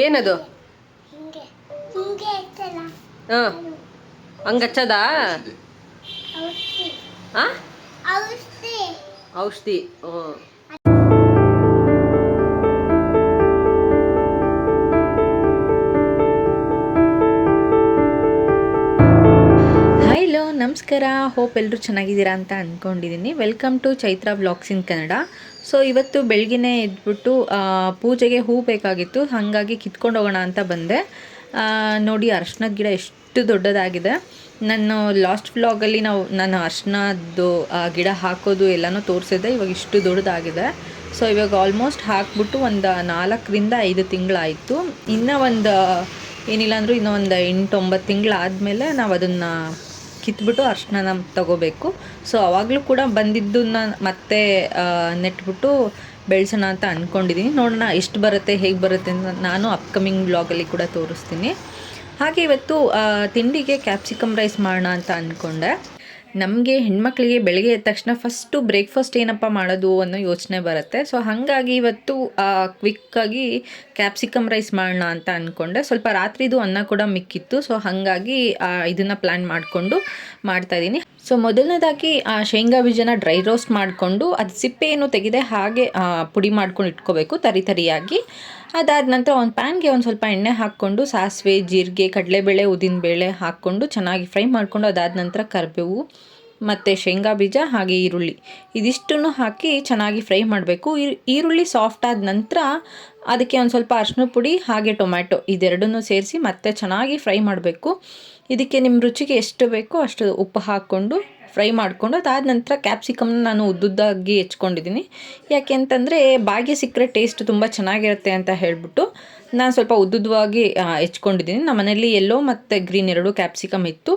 ಏನದು? ಹಾಂ, ಹಂಗಚ್ಚದಾ? ಹಾಂ, ಔಷಧಿ. ಹ್ಞೂ. ಹಲೋ ನಮಸ್ಕಾರ, ಹೋಪ್ ಎಲ್ಲರೂ ಚೆನ್ನಾಗಿದ್ದೀರಾ ಅಂತ ಅಂದ್ಕೊಂಡಿದ್ದೀನಿ. Welcome to Chaitra vlogs in Kannada. So ಇವತ್ತು ಬೆಳಗ್ಗೆನೇ ಎದ್ಬಿಟ್ಟು ಪೂಜೆಗೆ ಹೂ ಬೇಕಾಗಿತ್ತು, ಹಾಗಾಗಿ ಕಿತ್ಕೊಂಡು ಹೋಗೋಣ ಅಂತ ಬಂದೆ. ನೋಡಿ ಅರ್ಶಿನದ ಗಿಡ ಎಷ್ಟು ದೊಡ್ಡದಾಗಿದೆ. ನಾನು ಲಾಸ್ಟ್ ವ್ಲಾಗಲ್ಲಿ ನಾನು ಅರ್ಶಿನದ್ದು ಗಿಡ ಹಾಕೋದು ಎಲ್ಲನೂ ತೋರಿಸಿದ್ದೆ. ಇವಾಗ ಇಷ್ಟು ದೊಡ್ಡದಾಗಿದೆ. ಸೊ ಇವಾಗ ಆಲ್ಮೋಸ್ಟ್ ಹಾಕ್ಬಿಟ್ಟು ಒಂದು 4-5 ತಿಂಗಳಾಯಿತು. ಇನ್ನೂ ಒಂದು ಏನಿಲ್ಲ ಅಂದರೂ ಇನ್ನೂ ಒಂದು 8-9 ತಿಂಗಳಾದಮೇಲೆ ನಾವು ಅದನ್ನು ಕಿತ್ಬಿಟ್ಟು ಅರ್ಶಿನ ತಗೋಬೇಕು. ಸೊ ಆವಾಗಲೂ ಕೂಡ ಬಂದಿದ್ದನ್ನ ಮತ್ತೆ ನೆಟ್ಬಿಟ್ಟು ಬೆಳೆಸೋಣ ಅಂತ ಅಂದ್ಕೊಂಡಿದ್ದೀನಿ. ನೋಡೋಣ ಎಷ್ಟು ಬರುತ್ತೆ, ಹೇಗೆ ಬರುತ್ತೆ ಅಂತ ನಾನು ಅಪ್ಕಮಿಂಗ್ ವ್ಲಾಗಲ್ಲಿ ಕೂಡ ತೋರಿಸ್ತೀನಿ. ಹಾಗೆ ಇವತ್ತು ತಿಂಡಿಗೆ ಕ್ಯಾಪ್ಸಿಕಮ್ ರೈಸ್ ಮಾಡೋಣ ಅಂತ ಅಂದ್ಕೊಂಡೆ. ನಮಗೆ ಹೆಣ್ಮಕ್ಳಿಗೆ ಬೆಳಗ್ಗೆ ಎದ್ದ ತಕ್ಷಣ ಫಸ್ಟು ಬ್ರೇಕ್ಫಾಸ್ಟ್ ಏನಪ್ಪ ಮಾಡೋದು ಅನ್ನೋ ಯೋಚನೆ ಬರುತ್ತೆ. ಸೊ ಹಾಗಾಗಿ ಇವತ್ತು ಕ್ವಿಕ್ಕಾಗಿ ಕ್ಯಾಪ್ಸಿಕಮ್ ರೈಸ್ ಮಾಡೋಣ ಅಂತ ಅಂದ್ಕೊಂಡೆ. ಸ್ವಲ್ಪ ರಾತ್ರಿದು ಅನ್ನ ಕೂಡ ಮಿಕ್ಕಿತ್ತು. ಸೊ ಹಾಗಾಗಿ ಇದನ್ನು ಪ್ಲ್ಯಾನ್ ಮಾಡಿಕೊಂಡು ಮಾಡ್ತಾಯಿದ್ದೀನಿ. ಸೊ ಮೊದಲನೇದಾಗಿ ಶೇಂಗಾ ಬೀಜನ ಡ್ರೈ ರೋಸ್ಟ್ ಮಾಡಿಕೊಂಡು ಅದು ಸಿಪ್ಪೆಯನ್ನು ತೆಗೆದೆ ಹಾಗೆ ಪುಡಿ ಮಾಡ್ಕೊಂಡು ಇಟ್ಕೋಬೇಕು ತರಿಯಾಗಿ. ಅದಾದ ನಂತರ ಒಂದು ಪ್ಯಾನ್ಗೆ ಒಂದು ಸ್ವಲ್ಪ ಎಣ್ಣೆ ಹಾಕ್ಕೊಂಡು ಸಾಸಿವೆ, ಜೀರಿಗೆ, ಕಡಲೆಬೇಳೆ, ಉದ್ದಿನಬೇಳೆ ಹಾಕ್ಕೊಂಡು ಚೆನ್ನಾಗಿ ಫ್ರೈ ಮಾಡಿಕೊಂಡು ಅದಾದ ನಂತರ ಕರಿಬೇವು ಮತ್ತು ಶೇಂಗಾ ಬೀಜ ಹಾಗೆ ಈರುಳ್ಳಿ ಇದಿಷ್ಟನ್ನು ಹಾಕಿ ಚೆನ್ನಾಗಿ ಫ್ರೈ ಮಾಡಬೇಕು. ಈರುಳ್ಳಿ ಸಾಫ್ಟ್ ಆದ ನಂತರ ಅದಕ್ಕೆ ಒಂದು ಸ್ವಲ್ಪ ಅರಿಶಿನ ಪುಡಿ ಹಾಗೆ ಟೊಮ್ಯಾಟೊ ಇದೆರಡನ್ನೂ ಸೇರಿಸಿ ಮತ್ತೆ ಚೆನ್ನಾಗಿ ಫ್ರೈ ಮಾಡಬೇಕು. ಇದಕ್ಕೆ ನಿಮ್ಮ ರುಚಿಗೆ ಎಷ್ಟು ಬೇಕೋ ಅಷ್ಟು ಉಪ್ಪು ಹಾಕ್ಕೊಂಡು ಫ್ರೈ ಮಾಡಿಕೊಂಡು ಅದಾದ ನಂತರ ಕ್ಯಾಪ್ಸಿಕಮ್ನ ನಾನು ಉದ್ದುದ್ದಾಗಿ ಹೆಚ್ಕೊಂಡಿದ್ದೀನಿ. ಯಾಕೆ ಅಂತಂದರೆ ಬಾಯಿಗೆ ಸಿಕ್ಕರೆ ಟೇಸ್ಟ್ ತುಂಬ ಚೆನ್ನಾಗಿರುತ್ತೆ ಅಂತ ಹೇಳಿಬಿಟ್ಟು ನಾನು ಸ್ವಲ್ಪ ಉದ್ದುದ್ದವಾಗಿ ಹೆಚ್ಕೊಂಡಿದ್ದೀನಿ. ನಮ್ಮ ಮನೆಯಲ್ಲಿ ಯೆಲ್ಲೋ ಮತ್ತು ಗ್ರೀನ್ 2 ಕ್ಯಾಪ್ಸಿಕಮ್ ಇತ್ತು.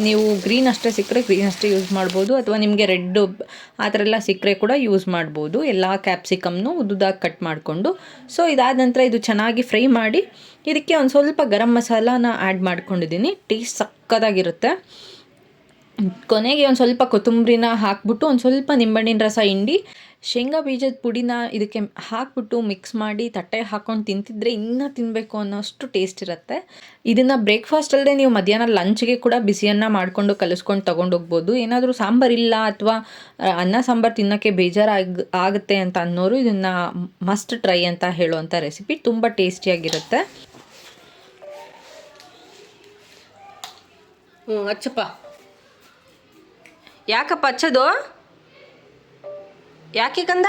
ನೀವು ಗ್ರೀನ್ ಅಷ್ಟೇ ಸಿಕ್ಕರೆ ಗ್ರೀನ್ ಅಷ್ಟೇ ಯೂಸ್ ಮಾಡ್ಬೋದು, ಅಥವಾ ನಿಮಗೆ ರೆಡ್ಡು ಆ ಥರ ಎಲ್ಲ ಸಿಕ್ಕರೆ ಕೂಡ ಯೂಸ್ ಮಾಡ್ಬೋದು. ಎಲ್ಲ ಕ್ಯಾಪ್ಸಿಕಮ್ನು ಉದ್ದುದ್ದಾಗಿ ಕಟ್ ಮಾಡಿಕೊಂಡು ಸೊ ಇದಾದ ನಂತರ ಇದು ಚೆನ್ನಾಗಿ ಫ್ರೈ ಮಾಡಿ ಇದಕ್ಕೆ ಒಂದು ಸ್ವಲ್ಪ ಗರಂ ಮಸಾಲಾನ ಆ್ಯಡ್ ಮಾಡ್ಕೊಂಡಿದ್ದೀನಿ. ಟೇಸ್ಟ್ ಸಕ್ಕತ್ತಾಗಿರುತ್ತೆ. ಕೊನೆಗೆ ಒಂದು ಸ್ವಲ್ಪ ಕೊತ್ತಂಬರಿನ ಹಾಕ್ಬಿಟ್ಟು ಒಂದು ಸ್ವಲ್ಪ ನಿಂಬೆಹಣ್ಣಿನ ರಸ ಹಿಂಡಿ ಶೇಂಗಾ ಬೀಜದ ಪುಡಿನ ಇದಕ್ಕೆ ಹಾಕ್ಬಿಟ್ಟು ಮಿಕ್ಸ್ ಮಾಡಿ ತಟ್ಟೆ ಹಾಕ್ಕೊಂಡು ತಿಂತಿದ್ರೆ ಇನ್ನೂ ತಿನ್ನಬೇಕು ಅನ್ನೋಷ್ಟು ಟೇಸ್ಟ್ ಇರುತ್ತೆ. ಇದನ್ನು ಬ್ರೇಕ್ಫಾಸ್ಟ್ ಅಲ್ಲದೆ ನೀವು ಮಧ್ಯಾಹ್ನ ಲಂಚ್ಗೆ ಕೂಡ ಬಿಸಿಯನ್ನು ಮಾಡಿಕೊಂಡು ಕಲಿಸ್ಕೊಂಡು ತೊಗೊಂಡೋಗ್ಬೋದು. ಏನಾದರೂ ಸಾಂಬಾರಿಲ್ಲ ಅಥವಾ ಅನ್ನ ಸಾಂಬಾರು ತಿನ್ನೋಕ್ಕೆ ಆಗುತ್ತೆ ಅಂತ ಅನ್ನೋರು ಇದನ್ನು ಮಸ್ಟ್ ಟ್ರೈ ಅಂತ ಹೇಳುವಂಥ ರೆಸಿಪಿ ತುಂಬ ಟೇಸ್ಟಿಯಾಗಿರುತ್ತೆ. ಅಚ್ಚಪ್ಪ, ಯಾಕಪ್ಪ ಹಚ್ಚೋದು? ಯಾಕೆ ಕಂದ?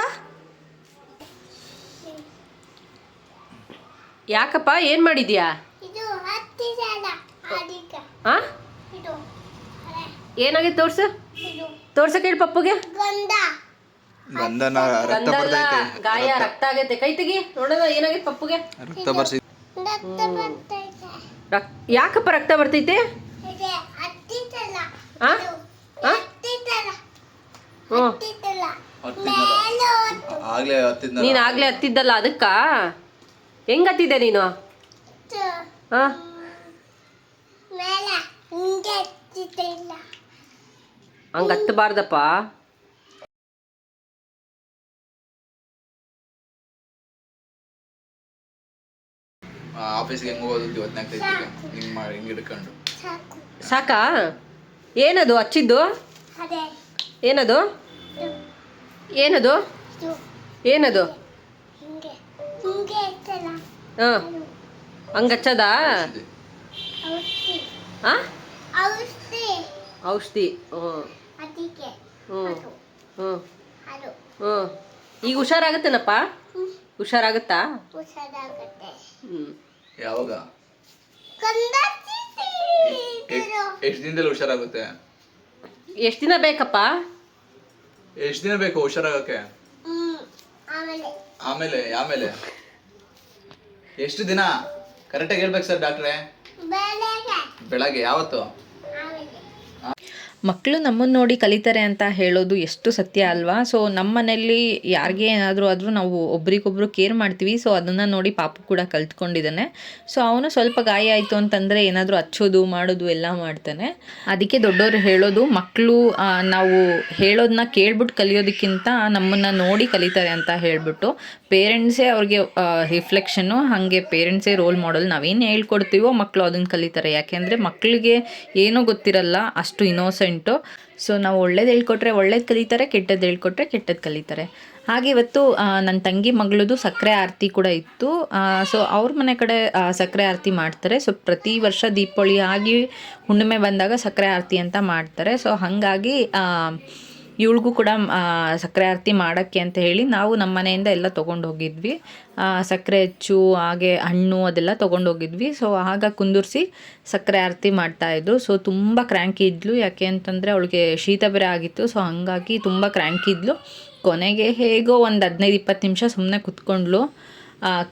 ಯಾಕಪ್ಪ, ಏನು ಮಾಡಿದ್ಯಾ? ಹಾಂ, ಏನಾಗಿದೆ ತೋರ್ಸು, ತೋರ್ಸಕ್ಕೆ ಹೇಳಿ ಪಪ್ಪುಗೆ. ಗಾಯ, ರಕ್ತ ಆಗೈತೆ, ಕೈ ತೆಗಿ ನೋಡೋಣ ಏನಾಗೈತೆ ಪಪ್ಪುಗೆ. ಯಾಕಪ್ಪ ರಕ್ತ ಬರ್ತೈತೆ? ಹಾಂ, ನೀನು ಆಗ್ಲೇ ಹತ್ತಿದ್ದಲ್ಲ, ಅದಕ್ಕ ಹೆಂಗ್ ಹತ್ತಿದ್ದೆ ನೀನು? ಹಂಗ ಹತ್ತಬಾರ್ದಪ್ಪ. ಆಫೀಸ್ಗೆ ಹೆಂಗ್ ಹೋಗೋದು ಹಿಂಗ್ ಹಿಡ್ಕೊಂಡು ಸಾಕಾ? ಏನದು ಹಚ್ಚಿದ್ದು? ಏನದು ಏನದು ಏನದು? ಹಾಂ, ಹಂಗಚ್ಚದಾ? ಹಾಂ, ಔಷಧಿ. ಹ್ಞೂ ಹ್ಞೂ ಹ್ಞೂ ಹ್ಞೂ. ಈಗ ಹುಷಾರಾಗತ್ತೇನಪ್ಪ? ಹುಷಾರಾಗತ್ತಾ? ಹ್ಞೂ. ಯಾವಾಗ? ಎಷ್ಟು ದಿನದಲ್ಲಿ ಹುಷಾರಾಗುತ್ತೆ? ಎಷ್ಟು ದಿನ ಬೇಕಪ್ಪ? ಎಷ್ಟು ದಿನ ಬೇಕು ಹುಷಾರಾಗಕ್ಕೆ? ಆಮೇಲೆ ಎಷ್ಟು ದಿನ ಕರೆಕ್ಟಾಗಿ ಹೇಳ್ಬೇಕು ಸರ್ ಡಾಕ್ಟ್ರೇ. ಬೆಳಗ್ಗೆ ಯಾವತ್ತು? ಮಕ್ಕಳು ನಮ್ಮನ್ನು ನೋಡಿ ಕಲಿತಾರೆ ಅಂತ ಹೇಳೋದು ಎಷ್ಟು ಸತ್ಯ ಅಲ್ವಾ. ಸೊ ನಮ್ಮ ಮನೆಯಲ್ಲಿ ಯಾರಿಗೆ ಏನಾದರೂ ಆದರೂ ನಾವು ಒಬ್ರಿಗೊಬ್ರು ಕೇರ್ ಮಾಡ್ತೀವಿ. ಸೊ ಅದನ್ನು ನೋಡಿ ಪಾಪು ಕೂಡ ಕಲ್ತ್ಕೊಂಡಿದ್ದಾನೆ. ಸೊ ಅವನು ಸ್ವಲ್ಪ ಗಾಯ ಆಯಿತು ಅಂತಂದರೆ ಏನಾದರೂ ಹಚ್ಚೋದು ಮಾಡೋದು ಎಲ್ಲ ಮಾಡ್ತಾನೆ. ಅದಕ್ಕೆ ದೊಡ್ಡವರು ಹೇಳೋದು ಮಕ್ಕಳು ನಾವು ಹೇಳೋದನ್ನ ಕೇಳ್ಬಿಟ್ಟು ಕಲಿಯೋದಕ್ಕಿಂತ ನಮ್ಮನ್ನು ನೋಡಿ ಕಲಿತಾರೆ ಅಂತ ಹೇಳ್ಬಿಟ್ಟು. ಪೇರೆಂಟ್ಸೇ ಅವ್ರಿಗೆ ರಿಫ್ಲೆಕ್ಷನ್ನು, ಹಾಗೆ ಪೇರೆಂಟ್ಸೇ ರೋಲ್ ಮಾಡಲ್. ನಾವೇನು ಹೇಳ್ಕೊಡ್ತೀವೋ ಮಕ್ಕಳು ಅದನ್ನು ಕಲಿತಾರೆ. ಯಾಕೆಂದರೆ ಮಕ್ಕಳಿಗೆ ಏನೂ ಗೊತ್ತಿರಲ್ಲ, ಅಷ್ಟು ಇನೋಸೆಂಟು. ಸೊ ನಾವು ಒಳ್ಳೇದು ಹೇಳ್ಕೊಟ್ರೆ ಒಳ್ಳೇದು ಕಲಿತಾರೆ, ಕೆಟ್ಟದ್ದು ಹೇಳ್ಕೊಟ್ರೆ ಕೆಟ್ಟದ್ದು ಕಲಿತಾರೆ. ಹಾಗೆ ಇವತ್ತು ನನ್ನ ತಂಗಿ ಮಗಳದು ಸಕ್ಕರೆ ಆರತಿ ಕೂಡ ಇತ್ತು. ಸೊ ಅವ್ರ ಮನೆ ಕಡೆ ಸಕ್ಕರೆ ಆರತಿ ಮಾಡ್ತಾರೆ. ಸೊ ಪ್ರತಿ ವರ್ಷ ದೀಪಾವಳಿ ಆಗಿ ಹುಣ್ಣಿಮೆ ಬಂದಾಗ ಸಕ್ಕರೆ ಆರತಿ ಅಂತ ಮಾಡ್ತಾರೆ. ಸೊ ಹಾಗಾಗಿ ಇವಳಿಗೂ ಕೂಡ ಸಕ್ಕರೆ ಆರತಿ ಮಾಡೋಕ್ಕೆ ಅಂತ ಹೇಳಿ ನಾವು ನಮ್ಮ ಮನೆಯಿಂದ ಎಲ್ಲ ತೊಗೊಂಡು ಹೋಗಿದ್ವಿ. ಸಕ್ಕರೆ ಹೆಚ್ಚು ಹಾಗೆ ಹಣ್ಣು ಅದೆಲ್ಲ ತೊಗೊಂಡು ಹೋಗಿದ್ವಿ. ಸೊ ಆಗ ಕುಂದುರಿಸಿ ಸಕ್ಕರೆ ಆರತಿ ಮಾಡ್ತಾಯಿದ್ರು. ಸೊ ತುಂಬ ಕ್ರ್ಯಾಂಕಿ ಇದ್ಲು, ಯಾಕೆ ಅಂತಂದರೆ ಅವಳಿಗೆ ಶೀತ ಬೇರೆ ಆಗಿತ್ತು. ಸೊ ಹಾಗಾಗಿ ತುಂಬ ಕ್ರ್ಯಾಂಕಿ ಇದ್ಲು. ಕೊನೆಗೆ ಹೇಗೋ ಒಂದು 15-20 ನಿಮಿಷ ಸುಮ್ಮನೆ ಕುತ್ಕೊಂಡ್ಲು.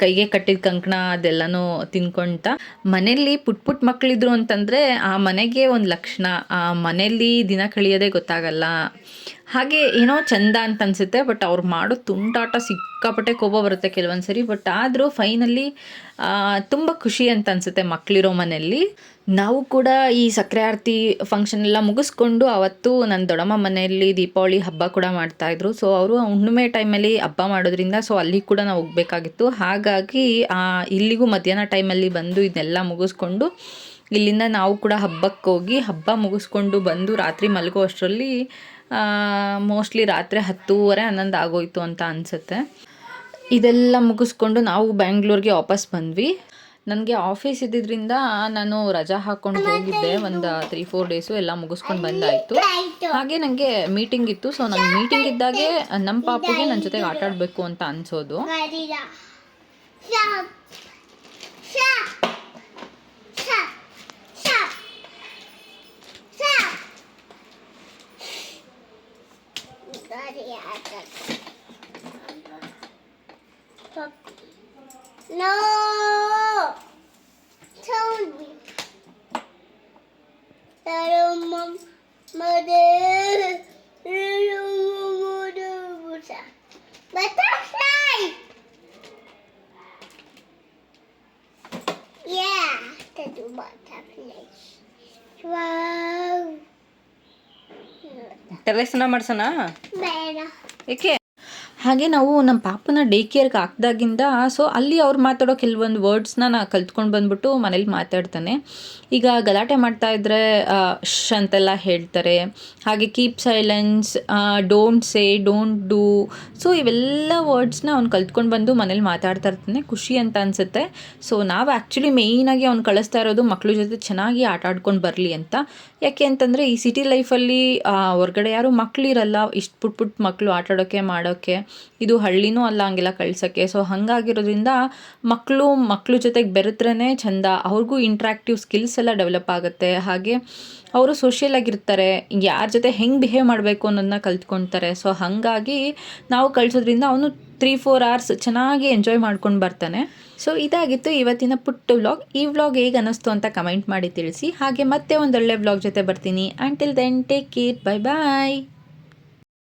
ಕೈಗೆ ಕಟ್ಟಿದ ಕಂಕಣ ಅದೆಲ್ಲನೂ ತಿನ್ಕೊಂತ. ಮನೆಯಲ್ಲಿ ಪುಟ್ಟ ಮಕ್ಕಳಿದ್ರು ಅಂತಂದರೆ ಆ ಮನೆಗೆ ಒಂದು ಲಕ್ಷಣ. ಆ ಮನೆಯಲ್ಲಿ ದಿನ ಕಳಿಯೋದೇ ಗೊತ್ತಾಗಲ್ಲ. ಹಾಗೆ ಏನೋ ಚಂದ ಅಂತ ಅನಿಸುತ್ತೆ. ಬಟ್ ಅವ್ರು ಮಾಡೋ ತುಂಟಾಟ ಸಿಕ್ಕಾಪಟ್ಟೆ ಕೋಪ ಬರುತ್ತೆ ಕೆಲವೊಂದು ಸರಿ. ಬಟ್ ಆದರೂ ಫೈನಲಿ ತುಂಬ ಖುಷಿ ಅಂತ ಅನಿಸುತ್ತೆ ಮಕ್ಕಳಿರೋ ಮನೆಯಲ್ಲಿ. ನಾವು ಕೂಡ ಈ ಸಕ್ಕರೆ ಆರತಿ ಫಂಕ್ಷನ್ ಎಲ್ಲ ಮುಗಿಸ್ಕೊಂಡು ಅವತ್ತು ನನ್ನ ದೊಡ್ಡಮ್ಮ ಮನೆಯಲ್ಲಿ ದೀಪಾವಳಿ ಹಬ್ಬ ಕೂಡ ಮಾಡ್ತಾಯಿದ್ರು. ಸೊ ಅವರು ಹುಣ್ಣಿಮೆ ಟೈಮಲ್ಲಿ ಹಬ್ಬ ಮಾಡೋದ್ರಿಂದ ಸೊ ಅಲ್ಲಿಗೆ ಕೂಡ ನಾವು ಹೋಗಬೇಕಾಗಿತ್ತು. ಹಾಗಾಗಿ ಇಲ್ಲಿಗೂ ಮಧ್ಯಾಹ್ನ ಟೈಮಲ್ಲಿ ಬಂದು ಇದನ್ನೆಲ್ಲ ಮುಗಿಸ್ಕೊಂಡು ಇಲ್ಲಿಂದ ನಾವು ಕೂಡ ಹಬ್ಬಕ್ಕೆ ಹೋಗಿ ಹಬ್ಬ ಮುಗಿಸ್ಕೊಂಡು ಬಂದು ರಾತ್ರಿ ಮಲಗೋ ಅಷ್ಟರಲ್ಲಿ ಮೋಸ್ಟ್ಲಿ ರಾತ್ರಿ 10:30-11 ಆಗೋಯ್ತು ಅಂತ ಅನಿಸುತ್ತೆ. ಇದೆಲ್ಲ ಮುಗಿಸ್ಕೊಂಡು ನಾವು ಬ್ಯಾಂಗ್ಳೂರಿಗೆ ವಾಪಸ್ ಬಂದ್ವಿ. ನನಗೆ ಆಫೀಸ್ ಇದ್ದಿದ್ದರಿಂದ ನಾನು ರಜಾ ಹಾಕ್ಕೊಂಡು ಹೋಗಿದ್ದೆ. ಒಂದು 3-4 ಡೇಸು ಎಲ್ಲ ಮುಗಿಸ್ಕೊಂಡು ಬಂದಾಯಿತು. ಹಾಗೆ ನನಗೆ ಮೀಟಿಂಗ್ ಇತ್ತು. ಸೊ ನಂಗೆ ಮೀಟಿಂಗ್ ಇದ್ದಾಗೆ ನಮ್ಮ ಪಾಪುಗೆ ನನ್ನ ಜೊತೆಗೆ ಆಟ ಆಡಬೇಕು ಅಂತ ಅನಿಸೋದು. No! Tell me. Butterfly! Yeah, that's a butterfly. Wow. ಟೆರೆಸ್ನ ಮಾಡ್ಸೋಣ ಬೇಡ. ಏಕೆ? ಹಾಗೆ ನಾವು ನಮ್ಮ ಪಾಪನ ಡೇ ಕೇರ್ಗೆ ಹಾಕ್ದಾಗಿಂದ ಸೊ ಅಲ್ಲಿ ಅವ್ರು ಮಾತಾಡೋ ಕೆಲವೊಂದು ವರ್ಡ್ಸ್ನ ನಾನು ಕಲ್ತ್ಕೊಂಡು ಬಂದ್ಬಿಟ್ಟು ಮನೇಲಿ ಮಾತಾಡ್ತಾನೆ. ಈಗ ಗಲಾಟೆ ಮಾಡ್ತಾಯಿದ್ರೆ ಶ್ ಅಂತೆಲ್ಲ ಹೇಳ್ತಾರೆ. ಹಾಗೆ keep silence, don't say, don't do. So ಇವೆಲ್ಲ ವರ್ಡ್ಸ್ನ ಅವ್ನು ಕಲ್ತ್ಕೊಂಡು ಬಂದು ಮನೇಲಿ ಮಾತಾಡ್ತಾ ಇರ್ತಾನೆ. ಖುಷಿ ಅಂತ ಅನಿಸುತ್ತೆ. ಸೊ ನಾವು ಆ್ಯಕ್ಚುಲಿ ಮೇಯ್ನಾಗಿ ಅವ್ನು ಕಳಿಸ್ತಾ ಇರೋದು ಮಕ್ಕಳ ಜೊತೆ ಚೆನ್ನಾಗಿ ಆಟ ಆಡ್ಕೊಂಡು ಬರಲಿ ಅಂತ. ಯಾಕೆ ಅಂತಂದರೆ ಈ ಸಿಟಿ ಲೈಫಲ್ಲಿ ಹೊರಗಡೆ ಯಾರೂ ಮಕ್ಕಳಿರಲ್ಲ, ಇಷ್ಟು ಪುಟ್ಟ ಮಕ್ಕಳು ಆಟ ಆಡೋಕ್ಕೆ ಮಾಡೋಕ್ಕೆ. ಇದು ಹಳ್ಳಿನೂ ಅಲ್ಲ ಹಂಗೆಲ್ಲ ಕಳ್ಸೋಕ್ಕೆ. ಸೊ ಹಾಗಾಗಿರೋದ್ರಿಂದ ಮಕ್ಕಳು ಜೊತೆಗೆ ಬೆರೆತ್ರೇ ಚೆಂದ. ಅವ್ರಿಗೂ ಇಂಟ್ರ್ಯಾಕ್ಟಿವ್ ಸ್ಕಿಲ್ಸ್ ಎಲ್ಲ ಡೆವಲಪ್ ಆಗುತ್ತೆ. ಹಾಗೆ ಅವರು ಸೋಷಿಯಲ್ ಆಗಿರ್ತಾರೆ, ಯಾರ ಜೊತೆ ಹೆಂಗೆ ಬಿಹೇವ್ ಮಾಡಬೇಕು ಅನ್ನೋದನ್ನ ಕಲ್ತ್ಕೊಳ್ತಾರೆ. ಸೊ ಹಾಗಾಗಿ ನಾವು ಕಳಿಸೋದ್ರಿಂದ ಅವನು 3-4 ಅವರ್ಸ್ ಚೆನ್ನಾಗಿ ಎಂಜಾಯ್ ಮಾಡ್ಕೊಂಡು ಬರ್ತಾನೆ. ಸೊ ಇದಾಗಿತ್ತು ಇವತ್ತಿನ ಪುಟ್ಟ ವ್ಲಾಗ್. ಈ ವ್ಲಾಗ್ ಹೇಗೆ ಅನ್ನಿಸ್ತು ಅಂತ ಕಮೆಂಟ್ ಮಾಡಿ ತಿಳಿಸಿ. ಹಾಗೆ ಮತ್ತೆ ಒಂದೊಳ್ಳೆ ವ್ಲಾಗ್ ಜೊತೆ ಬರ್ತೀನಿ. Until then take care, bye ಬಾಯ್.